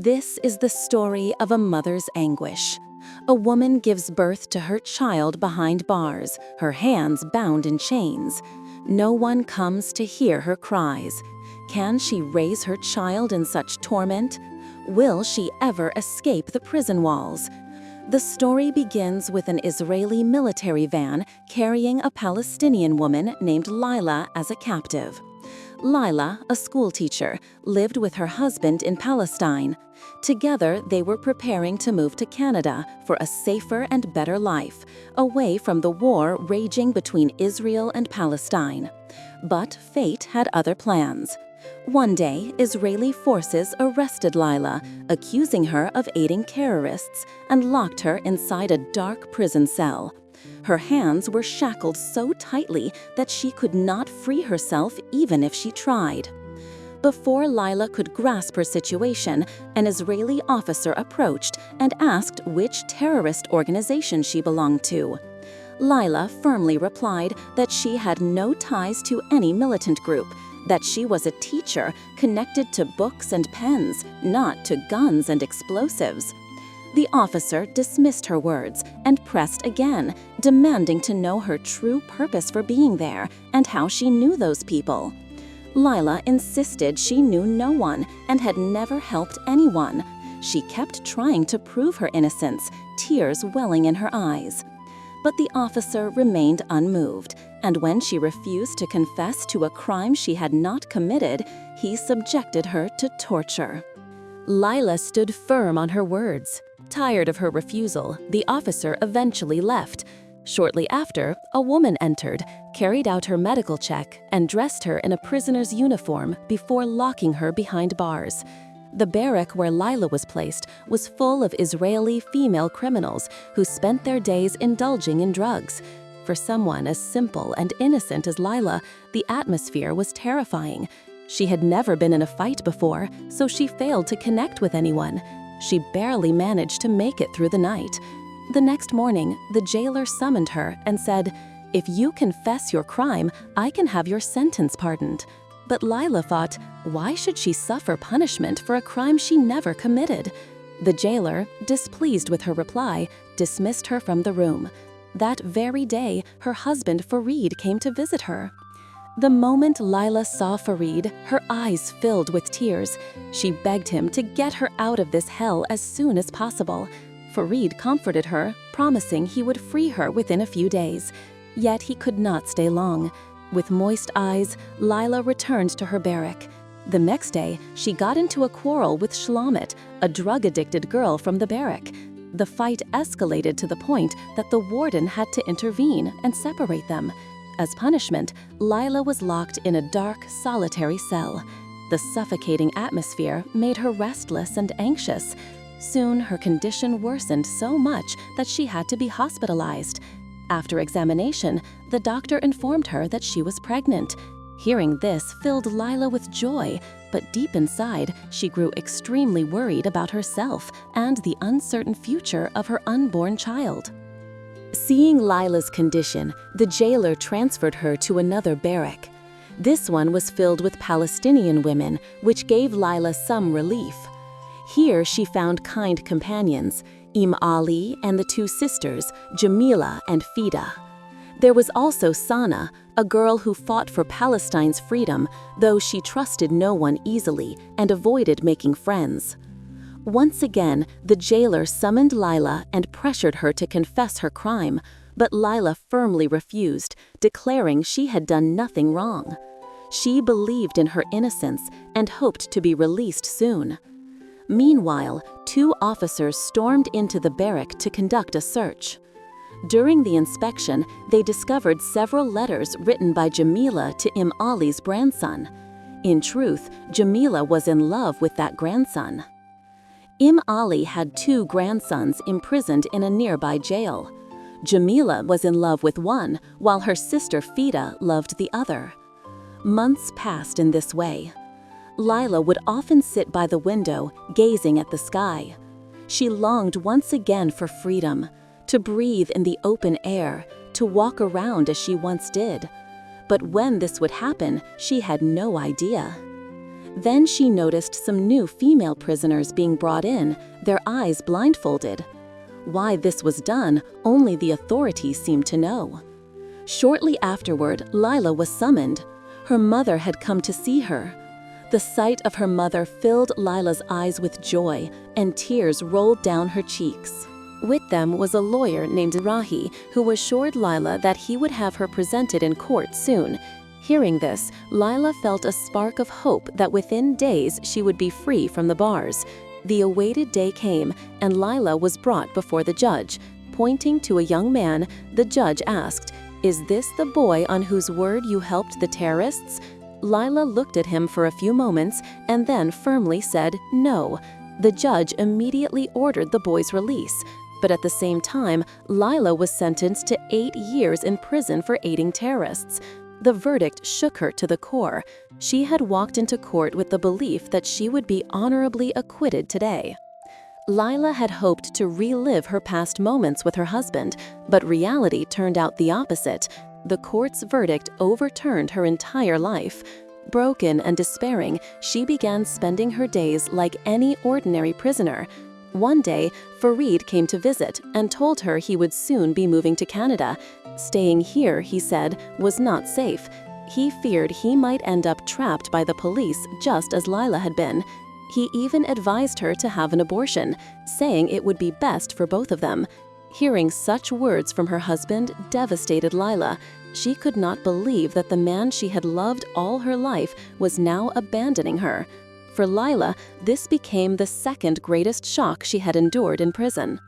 This is the story of a mother's anguish. A woman gives birth to her child behind bars, her hands bound in chains. No one comes to hear her cries. Can she raise her child in such torment? Will she ever escape the prison walls? The story begins with an Israeli military van carrying a Palestinian woman named Layla as a captive. Layla, a schoolteacher, lived with her husband in Palestine. Together, they were preparing to move to Canada for a safer and better life, away from the war raging between Israel and Palestine. But fate had other plans. One day, Israeli forces arrested Layla, accusing her of aiding terrorists, and locked her inside a dark prison cell. Her hands were shackled so tightly that she could not free herself even if she tried. Before Layla could grasp her situation, an Israeli officer approached and asked which terrorist organization she belonged to. Layla firmly replied that she had no ties to any militant group, that she was a teacher connected to books and pens, not to guns and explosives. The officer dismissed her words and pressed again, demanding to know her true purpose for being there and how she knew those people. Layla insisted she knew no one and had never helped anyone. She kept trying to prove her innocence, tears welling in her eyes. But the officer remained unmoved, and when she refused to confess to a crime she had not committed, he subjected her to torture. Layla stood firm on her words. Tired of her refusal, the officer eventually left. Shortly after, a woman entered, carried out her medical check, and dressed her in a prisoner's uniform before locking her behind bars. The barrack where Layla was placed was full of Israeli female criminals who spent their days indulging in drugs. For someone as simple and innocent as Layla, the atmosphere was terrifying. She had never been in a fight before, so she failed to connect with anyone. She barely managed to make it through the night. The next morning, the jailer summoned her and said, "If you confess your crime, I can have your sentence pardoned." But Layla thought, why should she suffer punishment for a crime she never committed? The jailer, displeased with her reply, dismissed her from the room. That very day, her husband Farid came to visit her. The moment Layla saw Farid, her eyes filled with tears. She begged him to get her out of this hell as soon as possible. Farid comforted her, promising he would free her within a few days. Yet he could not stay long. With moist eyes, Layla returned to her barrack. The next day, she got into a quarrel with Shlomit, a drug-addicted girl from the barrack. The fight escalated to the point that the warden had to intervene and separate them. As punishment, Layla was locked in a dark, solitary cell. The suffocating atmosphere made her restless and anxious. Soon, her condition worsened so much that she had to be hospitalized. After examination, the doctor informed her that she was pregnant. Hearing this filled Layla with joy, but deep inside, she grew extremely worried about herself and the uncertain future of her unborn child. Seeing Layla's condition, the jailer transferred her to another barrack. This one was filled with Palestinian women, which gave Layla some relief. Here she found kind companions, Ali and the two sisters, Jamila and Fida. There was also Sana, a girl who fought for Palestine's freedom, though she trusted no one easily and avoided making friends. Once again, the jailer summoned Layla and pressured her to confess her crime, but Layla firmly refused, declaring she had done nothing wrong. She believed in her innocence and hoped to be released soon. Meanwhile, two officers stormed into the barrack to conduct a search. During the inspection, they discovered several letters written by Jamila to Ali's grandson. In truth, Jamila was in love with that grandson. Ali had two grandsons imprisoned in a nearby jail. Jamila was in love with one, while her sister Fida loved the other. Months passed in this way. Layla would often sit by the window, gazing at the sky. She longed once again for freedom, to breathe in the open air, to walk around as she once did. But when this would happen, she had no idea. Then she noticed some new female prisoners being brought in, their eyes blindfolded. Why this was done, only the authorities seemed to know. Shortly afterward, Layla was summoned. Her mother had come to see her. The sight of her mother filled Layla's eyes with joy, and tears rolled down her cheeks. With them was a lawyer named Rahi, who assured Layla that he would have her presented in court soon. Hearing this, Layla felt a spark of hope that within days she would be free from the bars. The awaited day came, and Layla was brought before the judge. Pointing to a young man, the judge asked, "Is this the boy on whose word you helped the terrorists?" Layla looked at him for a few moments and then firmly said no. The judge immediately ordered the boy's release, but at the same time, Layla was sentenced to 8 years in prison for aiding terrorists. The verdict shook her to the core. She had walked into court with the belief that she would be honorably acquitted today. Layla had hoped to relive her past moments with her husband, but reality turned out the opposite. The court's verdict overturned her entire life. Broken and despairing, she began spending her days like any ordinary prisoner. One day, Farid came to visit and told her he would soon be moving to Canada. Staying here, he said, was not safe. He feared he might end up trapped by the police just as Layla had been. He even advised her to have an abortion, saying it would be best for both of them. Hearing such words from her husband devastated Layla. She could not believe that the man she had loved all her life was now abandoning her. For Layla, this became the second greatest shock she had endured in prison.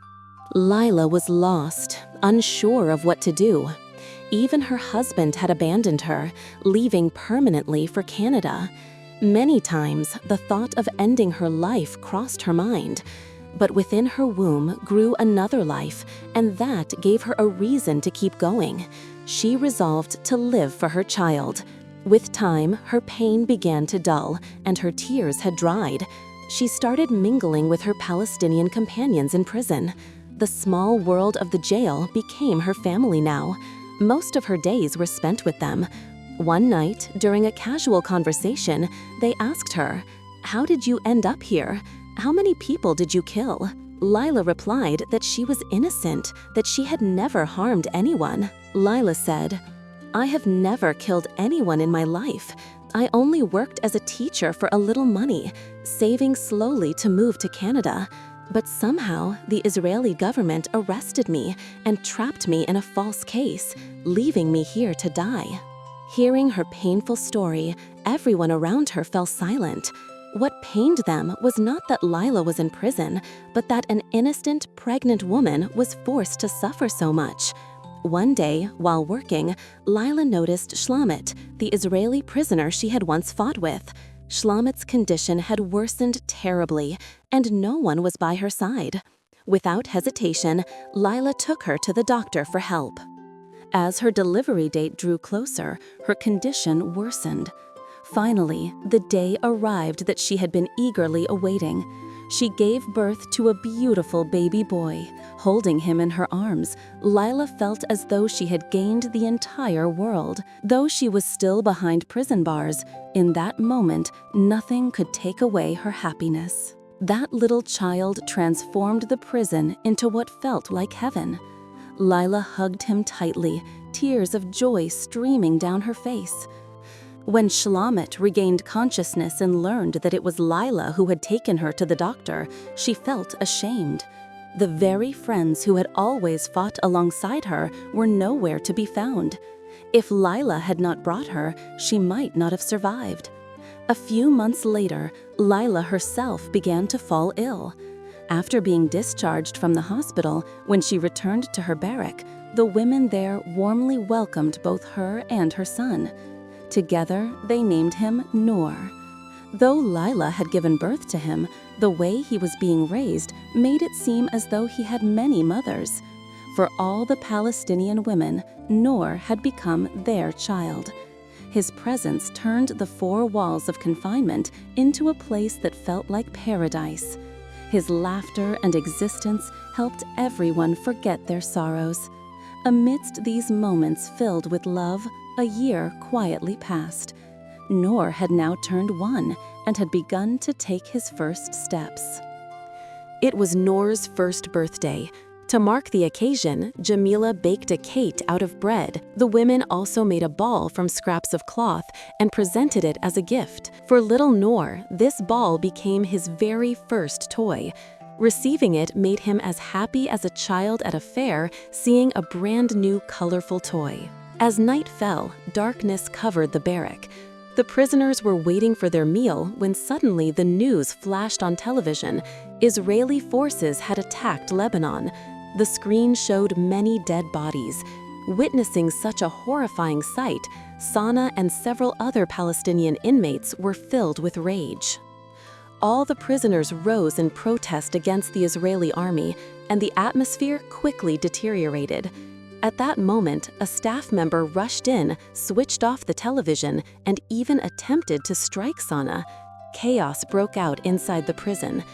Layla was lost, unsure of what to do. Even her husband had abandoned her, leaving permanently for Canada. Many times, the thought of ending her life crossed her mind. But within her womb grew another life, and that gave her a reason to keep going. She resolved to live for her child. With time, her pain began to dull, and her tears had dried. She started mingling with her Palestinian companions in prison. The small world of the jail became her family now. Most of her days were spent with them. One night, during a casual conversation, they asked her, "How did you end up here? How many people did you kill?" Layla replied that she was innocent, that she had never harmed anyone. Layla said, "I have never killed anyone in my life. I only worked as a teacher for a little money, saving slowly to move to Canada. But somehow, the Israeli government arrested me and trapped me in a false case, leaving me here to die." Hearing her painful story, everyone around her fell silent. What pained them was not that Layla was in prison, but that an innocent, pregnant woman was forced to suffer so much. One day, while working, Layla noticed Shlomit, the Israeli prisoner she had once fought with. Shlomit's condition had worsened terribly, and no one was by her side. Without hesitation, Layla took her to the doctor for help. As her delivery date drew closer, her condition worsened. Finally, the day arrived that she had been eagerly awaiting. She gave birth to a beautiful baby boy. Holding him in her arms, Layla felt as though she had gained the entire world. Though she was still behind prison bars, in that moment, nothing could take away her happiness. That little child transformed the prison into what felt like heaven. Layla hugged him tightly, tears of joy streaming down her face. When Shlomit regained consciousness and learned that it was Layla who had taken her to the doctor, she felt ashamed. The very friends who had always fought alongside her were nowhere to be found. If Layla had not brought her, she might not have survived. A few months later, Layla herself began to fall ill. After being discharged from the hospital, when she returned to her barrack, the women there warmly welcomed both her and her son. Together, they named him Noor. Though Layla had given birth to him, the way he was being raised made it seem as though he had many mothers. For all the Palestinian women, Noor had become their child. His presence turned the four walls of confinement into a place that felt like paradise. His laughter and existence helped everyone forget their sorrows. Amidst these moments filled with love, a year quietly passed. Noor had now turned 1, and had begun to take his first steps. It was Noor's first birthday. To mark the occasion, Jamila baked a cake out of bread. The women also made a ball from scraps of cloth and presented it as a gift. For little Noor, this ball became his very first toy. Receiving it made him as happy as a child at a fair seeing a brand new colorful toy. As night fell, darkness covered the barrack. The prisoners were waiting for their meal when suddenly the news flashed on television. Israeli forces had attacked Lebanon. The screen showed many dead bodies. Witnessing such a horrifying sight, Sana and several other Palestinian inmates were filled with rage. All the prisoners rose in protest against the Israeli army, and the atmosphere quickly deteriorated. At that moment, a staff member rushed in, switched off the television, and even attempted to strike Sana. Chaos broke out inside the prison.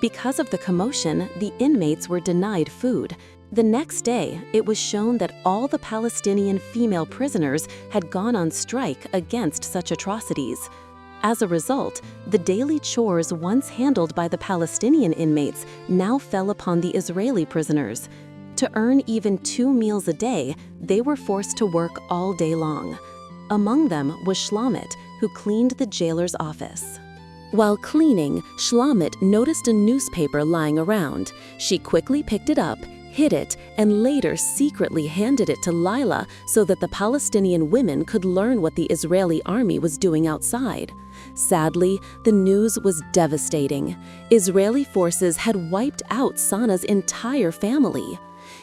Because of the commotion, the inmates were denied food. The next day, it was shown that all the Palestinian female prisoners had gone on strike against such atrocities. As a result, the daily chores once handled by the Palestinian inmates now fell upon the Israeli prisoners. To earn even 2 meals a day, they were forced to work all day long. Among them was Shlomit, who cleaned the jailer's office. While cleaning, Shlomit noticed a newspaper lying around. She quickly picked it up, hid it, and later secretly handed it to Layla so that the Palestinian women could learn what the Israeli army was doing outside. Sadly, the news was devastating. Israeli forces had wiped out Sana's entire family.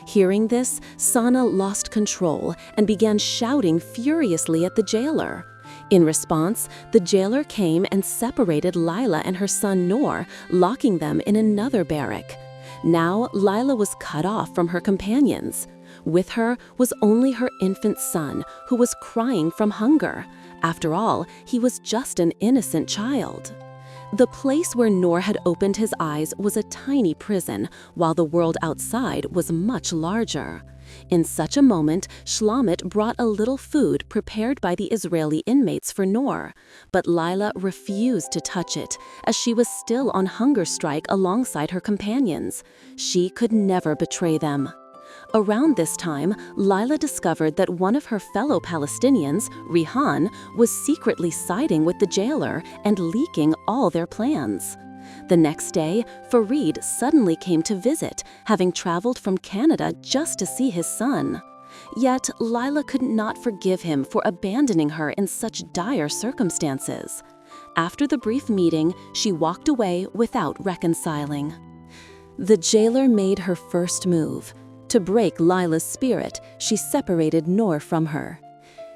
Hearing this, Sana lost control and began shouting furiously at the jailer. In response, the jailer came and separated Layla and her son Noor, locking them in another barrack. Now, Layla was cut off from her companions. With her was only her infant son, who was crying from hunger. After all, he was just an innocent child. The place where Noor had opened his eyes was a tiny prison, while the world outside was much larger. In such a moment, Shlomit brought a little food prepared by the Israeli inmates for Noor, but Layla refused to touch it, as she was still on hunger strike alongside her companions. She could never betray them. Around this time, Layla discovered that one of her fellow Palestinians, Rihan, was secretly siding with the jailer and leaking all their plans. The next day, Farid suddenly came to visit, having traveled from Canada just to see his son. Yet, Layla could not forgive him for abandoning her in such dire circumstances. After the brief meeting, she walked away without reconciling. The jailer made her first move. To break Layla's spirit, she separated Noor from her.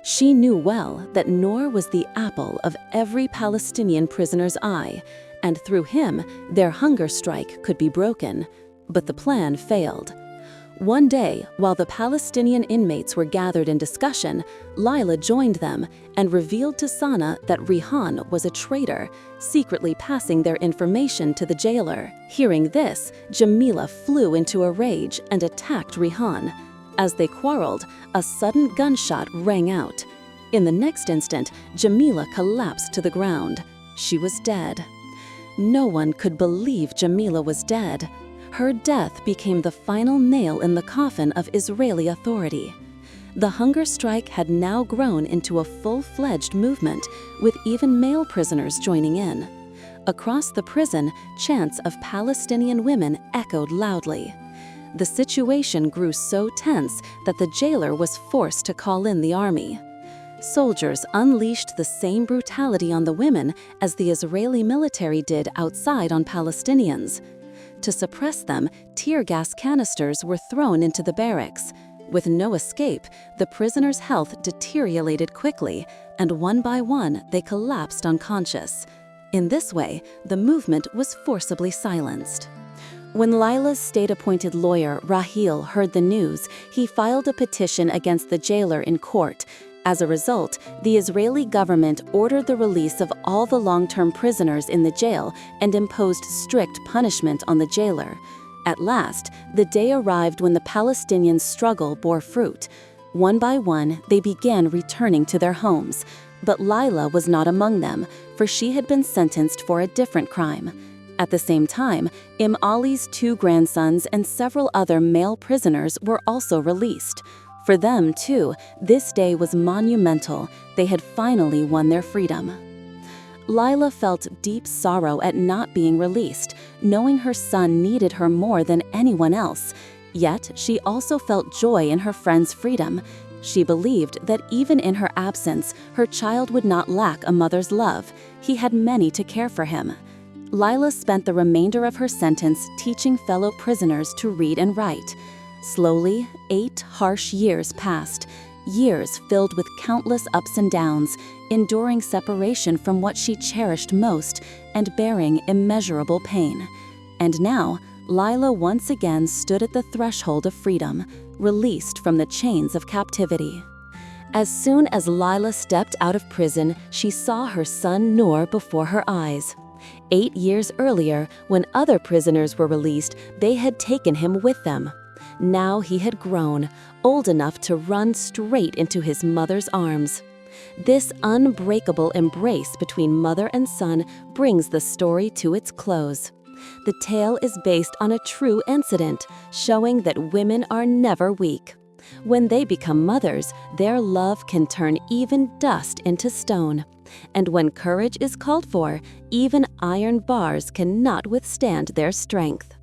She knew well that Noor was the apple of every Palestinian prisoner's eye, and through him, their hunger strike could be broken. But the plan failed. One day, while the Palestinian inmates were gathered in discussion, Layla joined them and revealed to Sana that Rihan was a traitor, secretly passing their information to the jailer. Hearing this, Jamila flew into a rage and attacked Rihan. As they quarreled, a sudden gunshot rang out. In the next instant, Jamila collapsed to the ground. She was dead. No one could believe Jamila was dead. Her death became the final nail in the coffin of Israeli authority. The hunger strike had now grown into a full-fledged movement, with even male prisoners joining in. Across the prison, chants of Palestinian women echoed loudly. The situation grew so tense that the jailer was forced to call in the army. Soldiers unleashed the same brutality on the women as the Israeli military did outside on Palestinians. To suppress them, tear gas canisters were thrown into the barracks. With no escape, the prisoners' health deteriorated quickly, and one by one they collapsed unconscious. In this way, the movement was forcibly silenced. When Layla's state-appointed lawyer, Rahil, heard the news, he filed a petition against the jailer in court. As a result, the Israeli government ordered the release of all the long-term prisoners in the jail and imposed strict punishment on the jailer. At last, the day arrived when the Palestinians' struggle bore fruit. One by one, they began returning to their homes. But Layla was not among them, for she had been sentenced for a different crime. At the same time, Ali's 2 grandsons and several other male prisoners were also released. For them, too, this day was monumental. They had finally won their freedom. Layla felt deep sorrow at not being released, knowing her son needed her more than anyone else. Yet, she also felt joy in her friend's freedom. She believed that even in her absence, her child would not lack a mother's love. He had many to care for him. Layla spent the remainder of her sentence teaching fellow prisoners to read and write. Slowly, 8 harsh years passed, years filled with countless ups and downs, enduring separation from what she cherished most and bearing immeasurable pain. And now, Layla once again stood at the threshold of freedom, released from the chains of captivity. As soon as Layla stepped out of prison, she saw her son Noor before her eyes. 8 years earlier, when other prisoners were released, they had taken him with them. Now he had grown, old enough to run straight into his mother's arms. This unbreakable embrace between mother and son brings the story to its close. The tale is based on a true incident, showing that women are never weak. When they become mothers, their love can turn even dust into stone. And when courage is called for, even iron bars cannot withstand their strength.